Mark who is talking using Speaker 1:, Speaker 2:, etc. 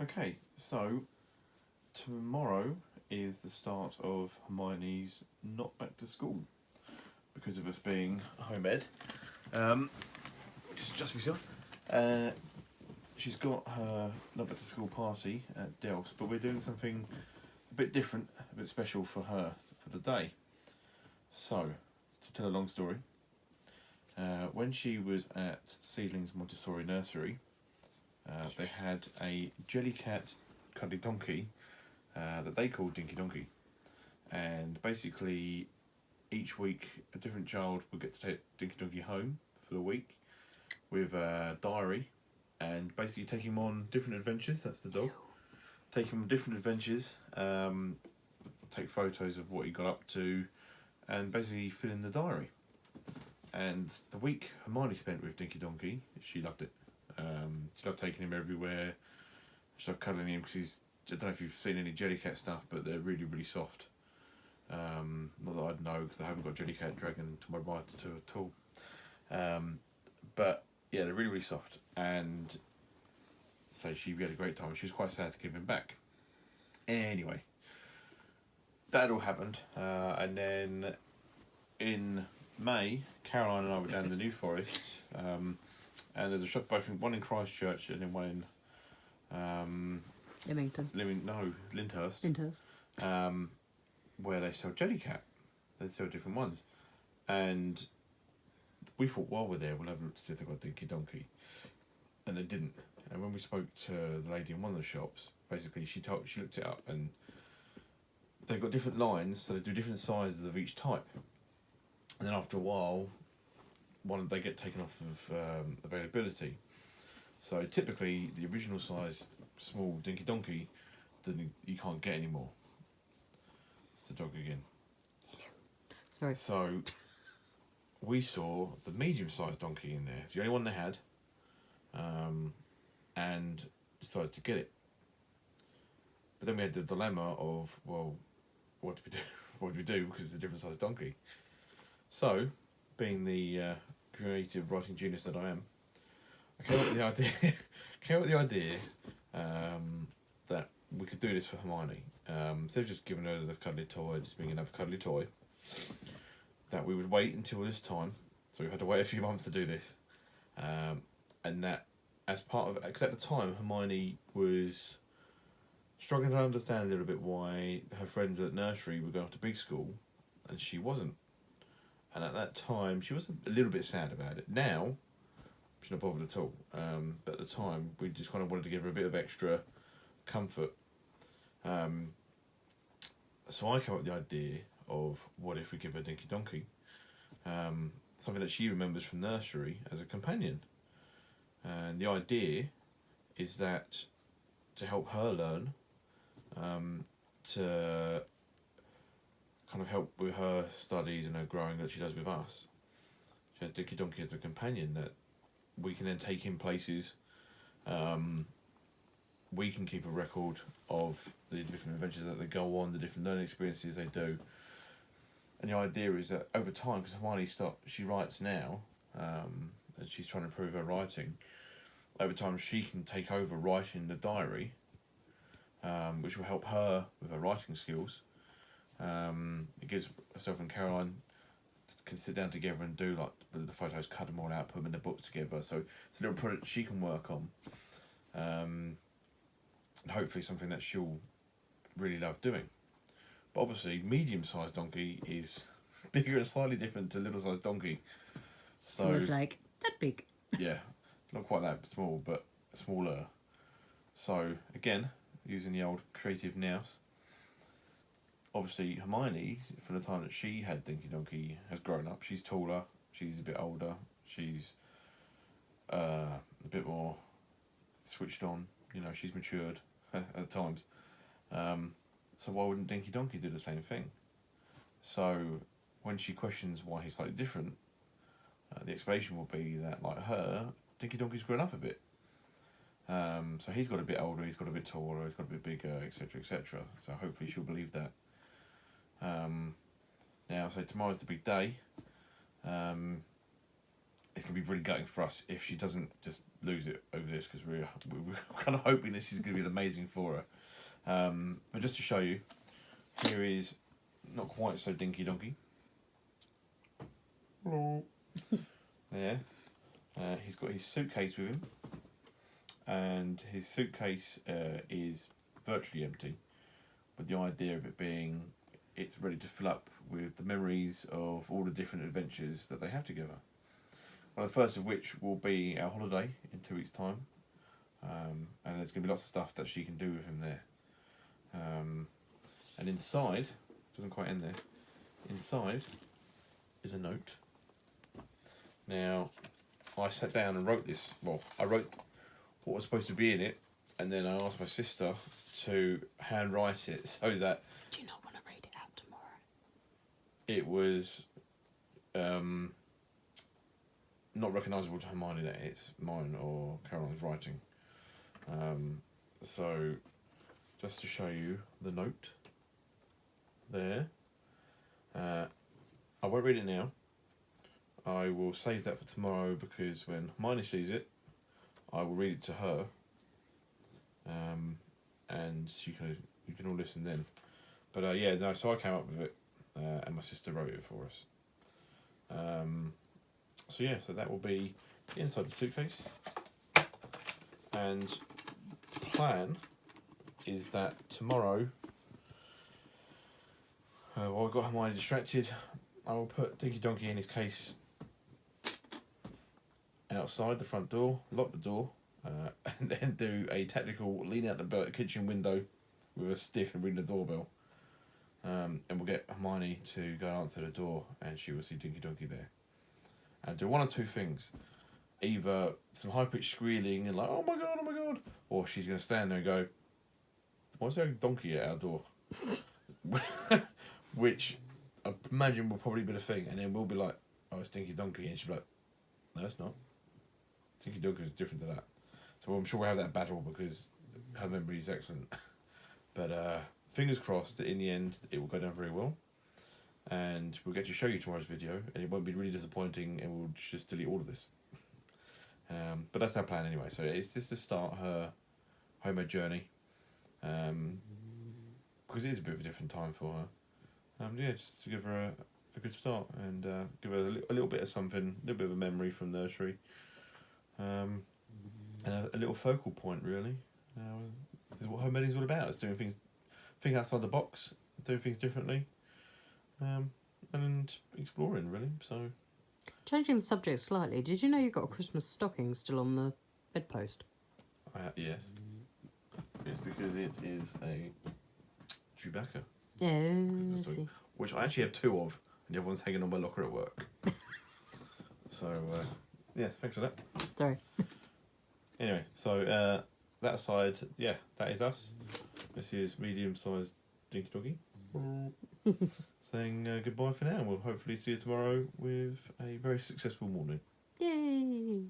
Speaker 1: Okay, so tomorrow is the start of Hermione's not back to school because of us being home ed. Just adjust myself. Uh, she's got her not back to school party at Del's, but we're doing something a bit different, a bit special for her for the day. So, to tell a long story, when she was at Seedlings Montessori Nursery, they had a Jellycat cuddly donkey that they called Dinky Donkey. And basically, each week a different child would get to take Dinky Donkey home for the week with a diary and basically take him on different adventures. That's the dog. Take him on different adventures, take photos of what he got up to, and basically fill in the diary. And the week Hermione spent with Dinky Donkey, she loved it. She loved taking him everywhere. She loved cuddling him because I don't know if you've seen any Jellycat stuff, but they're really, really soft. Not that I'd know because I haven't got Jellycat Dragon to my right at all. But yeah, they're really, really soft. And so she had a great time. She was quite sad to give him back. Anyway, that all happened. And then in May, Caroline and I were down in the New Forest. And there's a shop, one in Christchurch and then one in
Speaker 2: Leamington.
Speaker 1: Lyndhurst.
Speaker 2: Lyndhurst.
Speaker 1: Where they sell Jellycat. They sell different ones. And we thought while we're there, we'll have a look to see if they've got Dinky Donkey. And they didn't. And when we spoke to the lady in one of the shops, basically she looked it up and they've got different lines, so they do different sizes of each type. And then after a while, they get taken off of availability. So typically, the original size small Dinky Donkey, you can't get anymore. It's the dog again.
Speaker 2: Sorry.
Speaker 1: So we saw the medium-sized donkey in there. It's the only one they had, and decided to get it. But then we had the dilemma of, well, what do we do? What do we do? Because it's a different sized donkey. So, being the creative writing genius that I am, I came up with the idea that we could do this for Hermione. Instead of just giving her the cuddly toy, just being another cuddly toy, that we would wait until this time. So we've had to wait a few months to do this, and that as part of, because at the time Hermione was struggling to understand a little bit why her friends at nursery were going off to big school, and she wasn't. And at that time, she was a little bit sad about it. Now, she's not bothered at all. But at the time, we just kind of wanted to give her a bit of extra comfort. So I came up with the idea of what if we give her Dinky Donkey, something that she remembers from nursery as a companion. And the idea is that to help her learn, to kind of help with her studies and her growing that she does with us. She has Dinky Donkey as a companion that we can then take in places. We can keep a record of the different adventures that they go on, the different learning experiences they do. And the idea is that over time, because Hermione she writes now, and she's trying to improve her writing, over time she can take over writing the diary, which will help her with her writing skills. It gives herself and Caroline can sit down together and do like the photos, cut them all out, put them in the book together. So it's a little project she can work on, and hopefully something that she'll really love doing. But obviously, medium-sized donkey is bigger and slightly different to little-sized donkey. So
Speaker 2: It was like that big.
Speaker 1: Yeah, not quite that small, but smaller. So again, using the old creative nous. Obviously, Hermione, from the time that she had Dinky Donkey, has grown up. She's taller, she's a bit older, she's a bit more switched on. She's matured at times. So why wouldn't Dinky Donkey do the same thing? So when she questions why he's slightly different, the explanation will be that, like her, Dinky Donkey's grown up a bit. So he's got a bit older, he's got a bit taller, he's got a bit bigger, etc., etc. So hopefully she'll believe that. Now, so tomorrow's the big day. it's going to be really gutting for us if she doesn't just lose it over this, because we're kind of hoping that she's going to be amazing for her. But just to show you, here is not quite so Dinky Donkey. There. He's got his suitcase with him, and his suitcase is virtually empty, with the idea of it being it's ready to fill up with the memories of all the different adventures that they have together. Well, the first of which will be our holiday in 2 weeks' time, and there's going to be lots of stuff that she can do with him there. And inside, doesn't quite end there, inside is a note. Now, I sat down and wrote this. Well, I wrote what was supposed to be in it, and then I asked my sister to handwrite it so that
Speaker 2: Do you not want to read it out tomorrow?
Speaker 1: it was not recognisable to Hermione that it's mine or Caroline's writing. So, just to show you the note there. I won't read it now. I will save that for tomorrow, because when Hermione sees it, I will read it to her, and you can all listen then. But yeah, no. So I came up with it, and my sister wrote it for us. So yeah, so that will be inside the suitcase, and the plan is that tomorrow, while we've got Hermione distracted, I will put Dinky Donkey in his case outside the front door, lock the door, and then do a tactical lean out the kitchen window with a stick and ring the doorbell. And we'll get Hermione to go and answer the door, and she will see Dinky Donkey there. And do one or two things. Either some high-pitched squealing and like, oh my god, or she's going to stand there and go, why's there a donkey at our door? Which I imagine will probably be the thing, and then we'll be like, oh, it's Dinky Donkey, and she'll be like, no, it's not. Dinky Donkey is different to that. So I'm sure we'll have that battle, because her memory is excellent. But fingers crossed that in the end it will go down very well, and we'll get to show you tomorrow's video, and it won't be really disappointing, and we'll just delete all of this. But that's our plan anyway. So it's just to start her homemade journey, because it is a bit of a different time for her. Yeah, just to give her a good start, and give her a little bit of something, a little bit of a memory from nursery, and a little focal point really. This is what homemade is all about. It's doing things outside the box, doing things differently, and exploring really. So,
Speaker 2: Changing the subject slightly, did you know you've got a Christmas stocking still on the bedpost?
Speaker 1: yes, it's because it is a Chewbacca,
Speaker 2: Oh, I see.
Speaker 1: which I actually have two of, and the other one's hanging on my locker at work. So, yes, thanks for that.
Speaker 2: Sorry.
Speaker 1: Anyway, so that aside, yeah, that is us. This is medium-sized Dinky Donkey. Saying goodbye for now, and we'll hopefully see you tomorrow with a very successful morning.
Speaker 2: Yay!